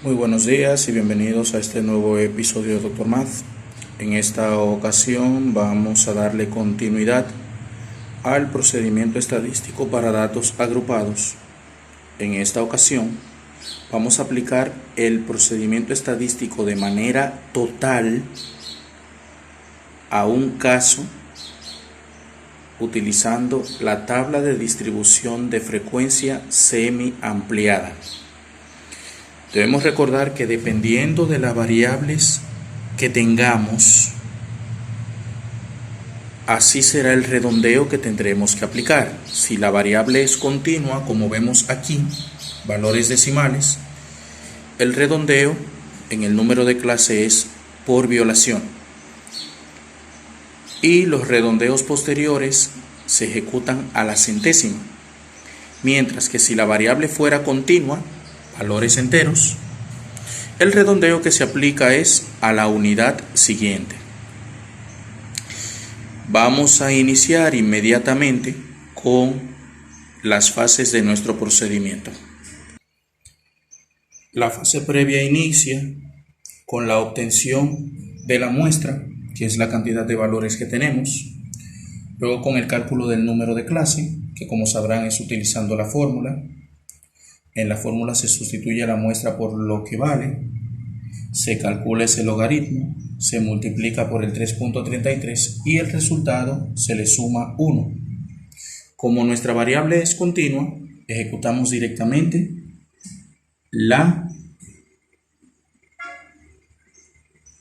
Muy buenos días y bienvenidos a este nuevo episodio de Doctor Math. En esta ocasión vamos a darle continuidad al procedimiento estadístico para datos agrupados. En esta ocasión vamos a aplicar el procedimiento estadístico de manera total a un caso utilizando la tabla de distribución de frecuencia semi-ampliada. Debemos recordar que dependiendo de las variables que tengamos, así será el redondeo que tendremos que aplicar. Si la variable es continua, como vemos aquí, valores decimales, el redondeo en el número de clase es por violación. Y los redondeos posteriores se ejecutan a la centésima. Mientras que si la variable fuera continua, valores enteros, el redondeo que se aplica es a la unidad siguiente. Vamos a iniciar inmediatamente con las fases de nuestro procedimiento. La fase previa inicia con la obtención de la muestra, que es la cantidad de valores que tenemos, luego con el cálculo del número de clase, que como sabrán es utilizando la fórmula. En la fórmula se sustituye la muestra por lo que vale, se calcula ese logaritmo, se multiplica por el 3.33 y el resultado se le suma 1. Como nuestra variable es continua, ejecutamos directamente la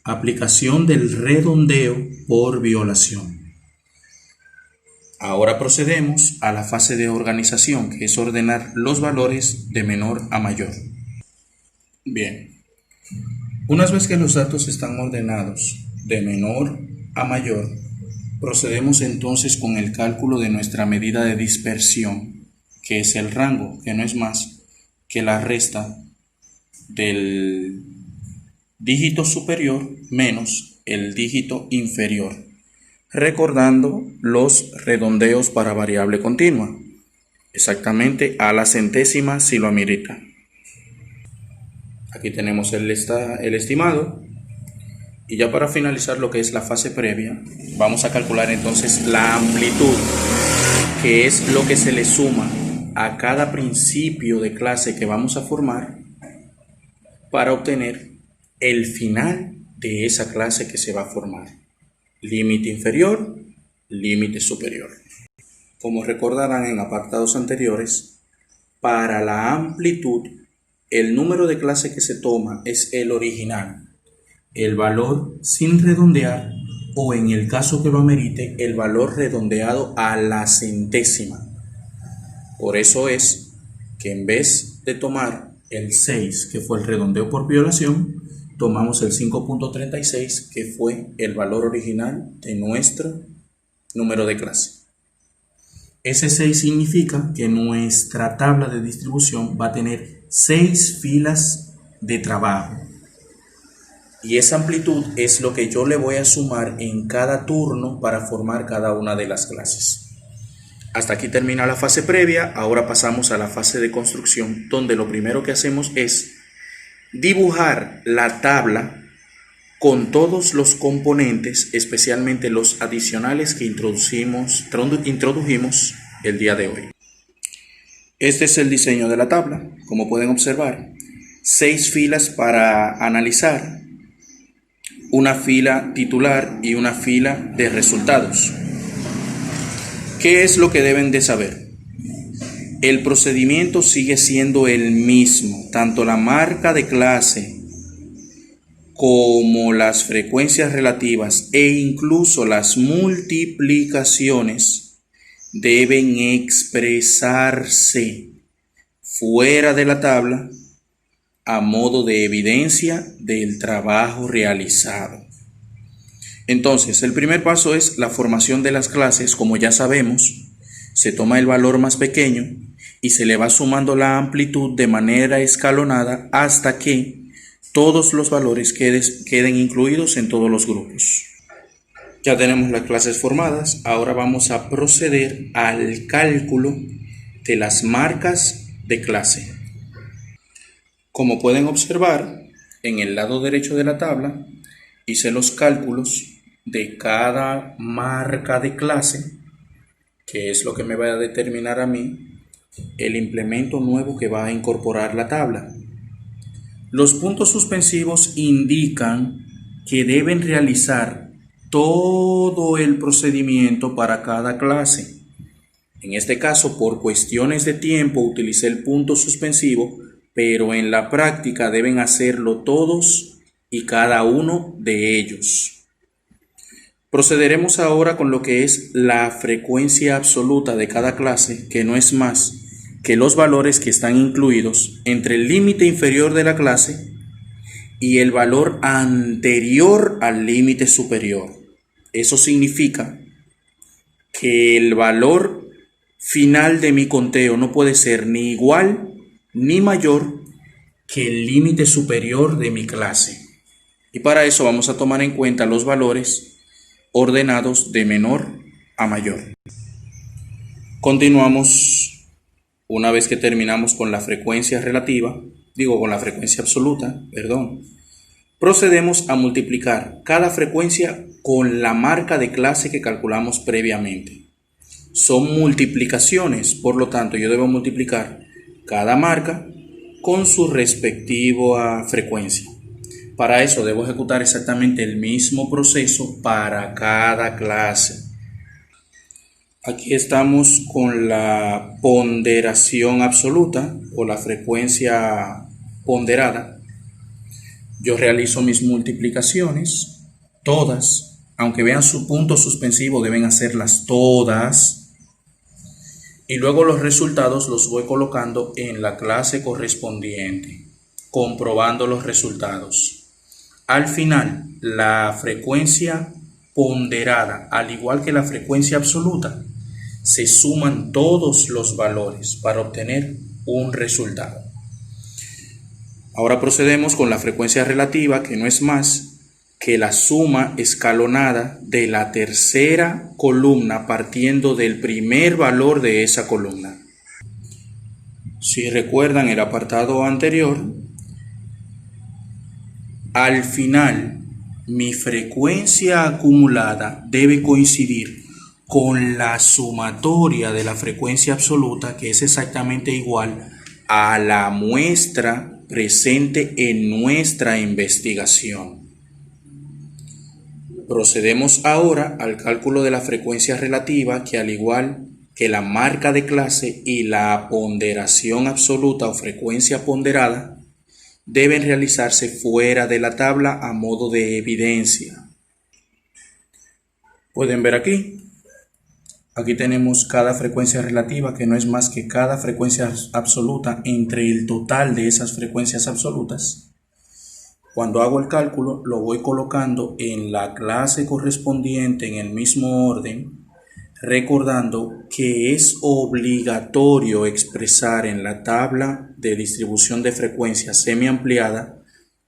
aplicación del redondeo por violación. Ahora procedemos a la fase de organización, que es ordenar los valores de menor a mayor. Bien, una vez que los datos están ordenados de menor a mayor, procedemos entonces con el cálculo de nuestra medida de dispersión, que es el rango, que no es más que la resta del dígito superior menos el dígito inferior, recordando los redondeos para variable continua, exactamente a la centésima si lo amerita. Aquí tenemos el estimado, y ya para finalizar lo que es la fase previa, vamos a calcular entonces la amplitud, que es lo que se le suma a cada principio de clase que vamos a formar para obtener el final de esa clase que se va a formar. Límite inferior, límite superior. Como recordarán en apartados anteriores, para la amplitud, el número de clase que se toma es el original, el valor sin redondear o, en el caso que lo amerite, el valor redondeado a la centésima. Por eso es que en vez de tomar el 6, que fue el redondeo por violación, tomamos el 5.36, que fue el valor original de nuestro número de clase. Ese 6 significa que nuestra tabla de distribución va a tener 6 filas de trabajo. Y esa amplitud es lo que yo le voy a sumar en cada turno para formar cada una de las clases. Hasta aquí termina la fase previa. Ahora pasamos a la fase de construcción, donde lo primero que hacemos es dibujar la tabla con todos los componentes, especialmente los adicionales que introdujimos el día de hoy. Este es el diseño de la tabla. Como pueden observar, 6 filas para analizar, una fila titular y una fila de resultados. ¿Qué es lo que deben de saber? El procedimiento sigue siendo el mismo, tanto la marca de clase como las frecuencias relativas e incluso las multiplicaciones deben expresarse fuera de la tabla a modo de evidencia del trabajo realizado. Entonces, el primer paso es la formación de las clases. Como ya sabemos, se toma el valor más pequeño y se le va sumando la amplitud de manera escalonada hasta que todos los valores queden incluidos en todos los grupos. Ya tenemos las clases formadas. Ahora vamos a proceder al cálculo de las marcas de clase. Como pueden observar, en el lado derecho de la tabla hice los cálculos de cada marca de clase, que es lo que me va a determinar a mí el implemento nuevo que va a incorporar la tabla. Los puntos suspensivos indican que deben realizar todo el procedimiento para cada clase. En este caso, por cuestiones de tiempo, utilicé el punto suspensivo, pero en la práctica deben hacerlo todos y cada uno de ellos. Procederemos ahora con lo que es la frecuencia absoluta de cada clase, que no es más que los valores que están incluidos entre el límite inferior de la clase y el valor anterior al límite superior. Eso significa que el valor final de mi conteo no puede ser ni igual ni mayor que el límite superior de mi clase. Y para eso vamos a tomar en cuenta los valores ordenados de menor a mayor. Continuamos una vez que terminamos con la frecuencia relativa, con la frecuencia absoluta, procedemos a multiplicar cada frecuencia con la marca de clase que calculamos previamente. Son multiplicaciones, por lo tanto yo debo multiplicar cada marca con su respectiva frecuencia. Para eso debo ejecutar exactamente el mismo proceso para cada clase. Aquí estamos con la ponderación absoluta o la frecuencia ponderada. Yo realizo mis multiplicaciones, todas, aunque vean su punto suspensivo, deben hacerlas todas. Y luego los resultados los voy colocando en la clase correspondiente, comprobando los resultados. Al final, la frecuencia ponderada, al igual que la frecuencia absoluta, se suman todos los valores para obtener un resultado. Ahora procedemos con la frecuencia relativa, que no es más que la suma escalonada de la tercera columna partiendo del primer valor de esa columna. Si recuerdan el apartado anterior, al final mi frecuencia acumulada debe coincidir con la sumatoria de la frecuencia absoluta, que es exactamente igual a la muestra presente en nuestra investigación. Procedemos ahora al cálculo de la frecuencia relativa, que al igual que la marca de clase y la ponderación absoluta o frecuencia ponderada, deben realizarse fuera de la tabla a modo de evidencia. Pueden ver aquí tenemos cada frecuencia relativa, que no es más que cada frecuencia absoluta entre el total de esas frecuencias absolutas. Cuando hago el cálculo, lo voy colocando en la clase correspondiente en el mismo orden, recordando que es obligatorio expresar en la tabla de distribución de frecuencias semiampliada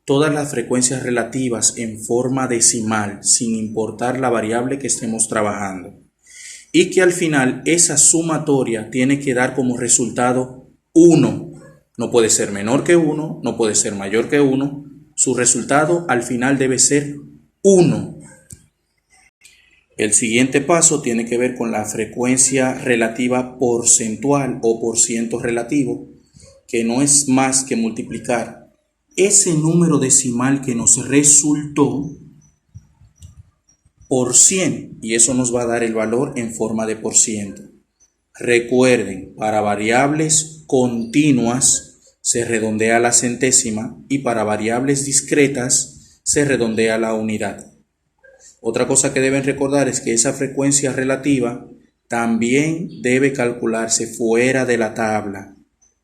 todas las frecuencias relativas en forma decimal, sin importar la variable que estemos trabajando. Y que al final esa sumatoria tiene que dar como resultado 1. No puede ser menor que 1, no puede ser mayor que 1. Su resultado al final debe ser 1. El siguiente paso tiene que ver con la frecuencia relativa porcentual o porciento relativo, que no es más que multiplicar ese número decimal que nos resultó por 100, y eso nos va a dar el valor en forma de por ciento. Recuerden, para variables continuas se redondea la centésima y para variables discretas se redondea la unidad. Otra cosa que deben recordar es que esa frecuencia relativa también debe calcularse fuera de la tabla.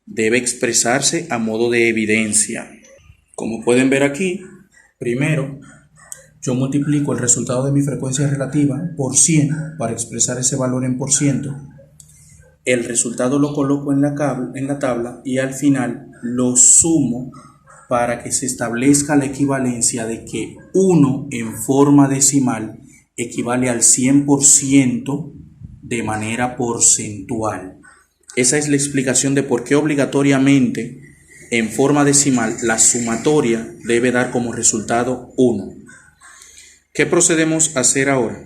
Debe expresarse a modo de evidencia. Como pueden ver aquí, primero yo multiplico el resultado de mi frecuencia relativa por 100 para expresar ese valor en por ciento. El resultado lo coloco en la tabla y al final lo sumo para que se establezca la equivalencia de que 1 en forma decimal equivale al 100% de manera porcentual. Esa es la explicación de por qué obligatoriamente en forma decimal, la sumatoria debe dar como resultado 1. ¿Qué procedemos a hacer ahora?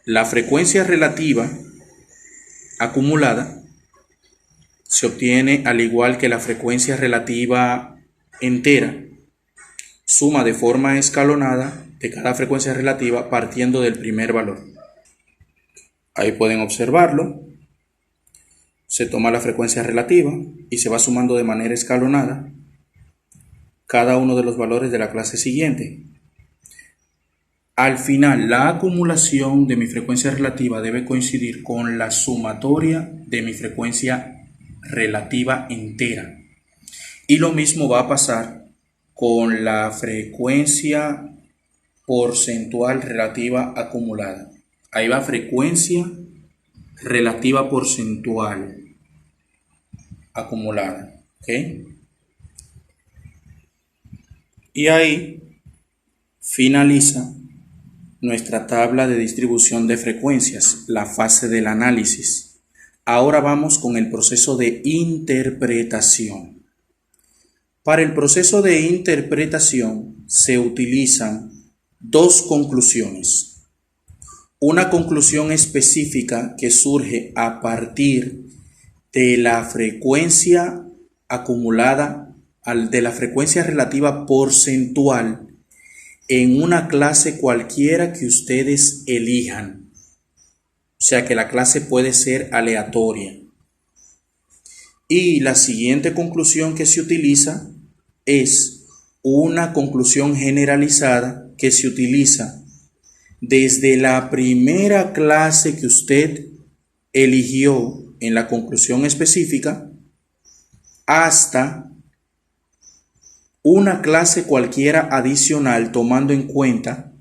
La frecuencia relativa acumulada se obtiene al igual que la frecuencia relativa entera, suma de forma escalonada de cada frecuencia relativa partiendo del primer valor. Ahí pueden observarlo. Se toma la frecuencia relativa y se va sumando de manera escalonada cada uno de los valores de la clase siguiente. Al final, la acumulación de mi frecuencia relativa debe coincidir con la sumatoria de mi frecuencia relativa entera. Y lo mismo va a pasar con la frecuencia porcentual relativa acumulada. Ahí va frecuencia relativa porcentual acumulada. ¿Ok? Y ahí finaliza nuestra tabla de distribución de frecuencias, la fase del análisis. Ahora vamos con el proceso de interpretación. Para el proceso de interpretación se utilizan dos conclusiones. Una conclusión específica que surge a partir de la frecuencia acumulada, de la frecuencia relativa porcentual en una clase cualquiera que ustedes elijan. O sea que la clase puede ser aleatoria. Y la siguiente conclusión que se utiliza es una conclusión generalizada que se utiliza desde la primera clase que usted eligió en la conclusión específica hasta una clase cualquiera adicional, tomando en cuenta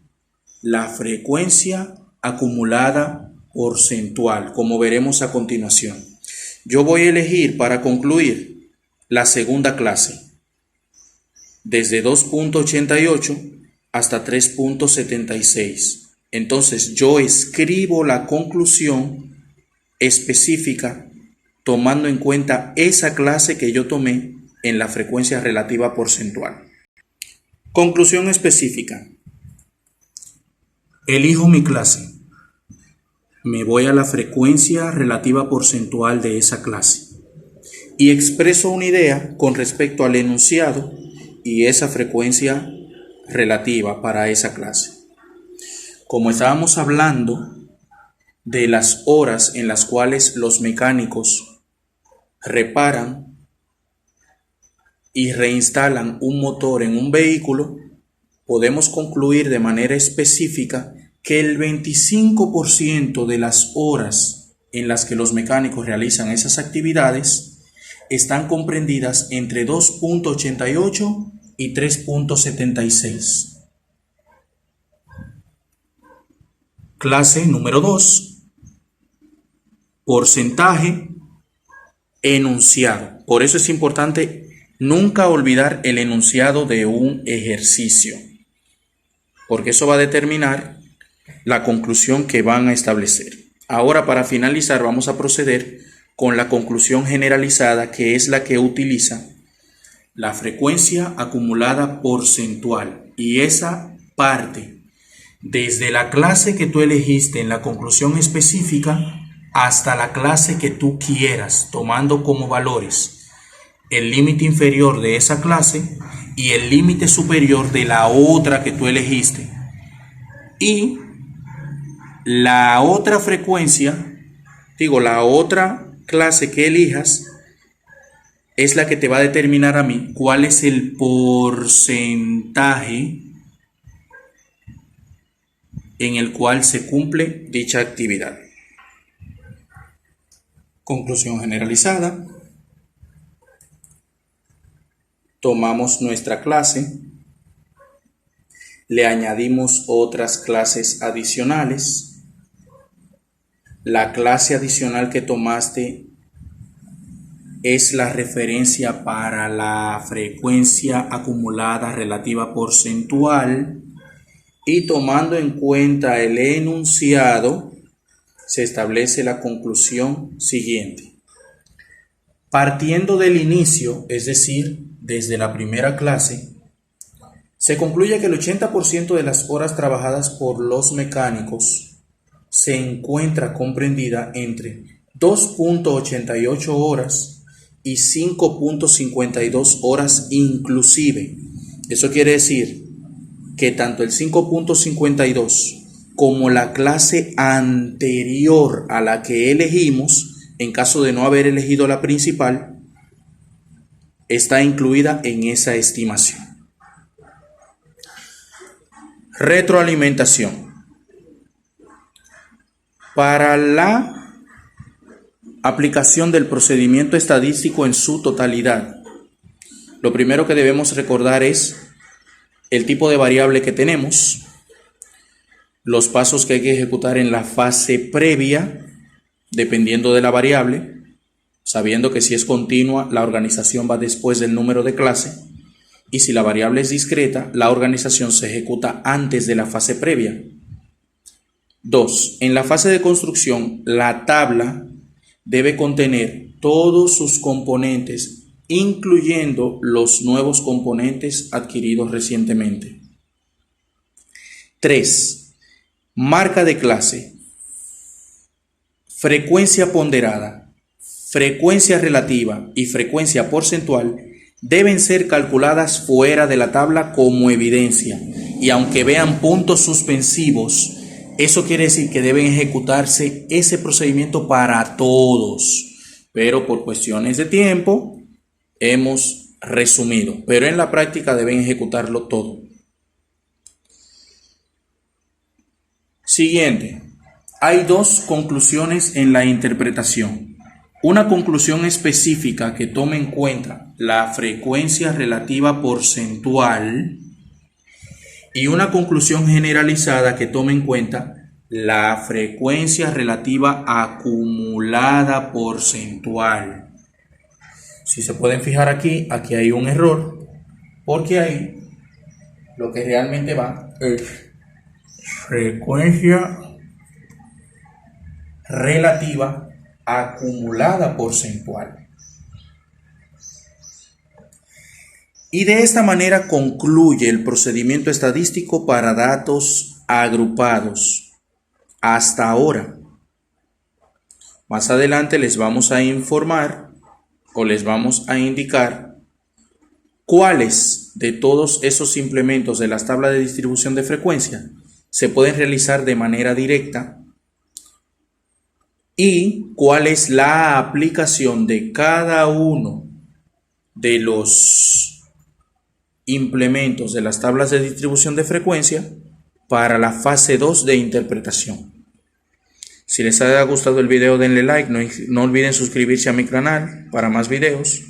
la frecuencia acumulada porcentual, como veremos a continuación. Yo voy a elegir para concluir la segunda clase, desde 2.88 hasta 3.76. Entonces yo escribo la conclusión específica tomando en cuenta esa clase que yo tomé en la frecuencia relativa porcentual. Conclusión específica. Elijo mi clase. Me voy a la frecuencia relativa porcentual de esa clase y expreso una idea con respecto al enunciado y esa frecuencia relativa para esa clase. Como estábamos hablando de las horas en las cuales los mecánicos reparan y reinstalan un motor en un vehículo, podemos concluir de manera específica que el 25% de las horas en las que los mecánicos realizan esas actividades están comprendidas entre 2.88 y 3.76. Clase número 2. Porcentaje, enunciado. Por eso es importante nunca olvidar el enunciado de un ejercicio, porque eso va a determinar la conclusión que van a establecer. Ahora, para finalizar, vamos a proceder con la conclusión generalizada, que es la que utiliza la frecuencia acumulada porcentual, y esa parte desde la clase que tú elegiste en la conclusión específica hasta la clase que tú quieras, tomando como valores el límite inferior de esa clase y el límite superior de la otra que tú elegiste. Y la otra frecuencia, la otra clase que elijas es la que te va a determinar a mí cuál es el porcentaje en el cual se cumple dicha actividad. Conclusión generalizada. Tomamos nuestra clase, le añadimos otras clases adicionales. La clase adicional que tomaste es la referencia para la frecuencia acumulada relativa porcentual, y tomando en cuenta el enunciado se establece la conclusión siguiente. Partiendo del inicio, es decir, desde la primera clase, se concluye que el 80% de las horas trabajadas por los mecánicos se encuentra comprendida entre 2.88 horas y 5.52 horas inclusive. Eso quiere decir que tanto el 5.52 como la clase anterior a la que elegimos, en caso de no haber elegido la principal, está incluida en esa estimación. Retroalimentación. Para la aplicación del procedimiento estadístico en su totalidad, lo primero que debemos recordar es el tipo de variable que tenemos, los pasos que hay que ejecutar en la fase previa, dependiendo de la variable, sabiendo que si es continua, la organización va después del número de clase, y si la variable es discreta, la organización se ejecuta antes de la fase previa. 2. En la fase de construcción, la tabla debe contener todos sus componentes, incluyendo los nuevos componentes adquiridos recientemente. 3. Marca de clase, frecuencia ponderada, frecuencia relativa y frecuencia porcentual deben ser calculadas fuera de la tabla como evidencia, y aunque vean puntos suspensivos, eso quiere decir que deben ejecutarse ese procedimiento para todos, pero por cuestiones de tiempo hemos resumido, pero en la práctica deben ejecutarlo todo. Siguiente, hay dos conclusiones en la interpretación. Una conclusión específica que tome en cuenta la frecuencia relativa porcentual y una conclusión generalizada que tome en cuenta la frecuencia relativa acumulada porcentual. Si se pueden fijar aquí hay un error, porque ahí lo que realmente va es frecuencia relativa acumulada porcentual. Y de esta manera concluye el procedimiento estadístico para datos agrupados hasta ahora. Más adelante les vamos a informar o les vamos a indicar cuáles de todos esos implementos de las tablas de distribución de frecuencia se pueden realizar de manera directa y cuál es la aplicación de cada uno de los implementos de las tablas de distribución de frecuencia para la fase 2 de interpretación. Si les ha gustado el video, denle like, no olviden suscribirse a mi canal para más videos,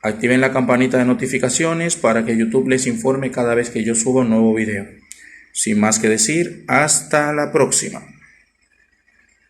activen la campanita de notificaciones para que YouTube les informe cada vez que yo suba un nuevo video. Sin más que decir, hasta la próxima.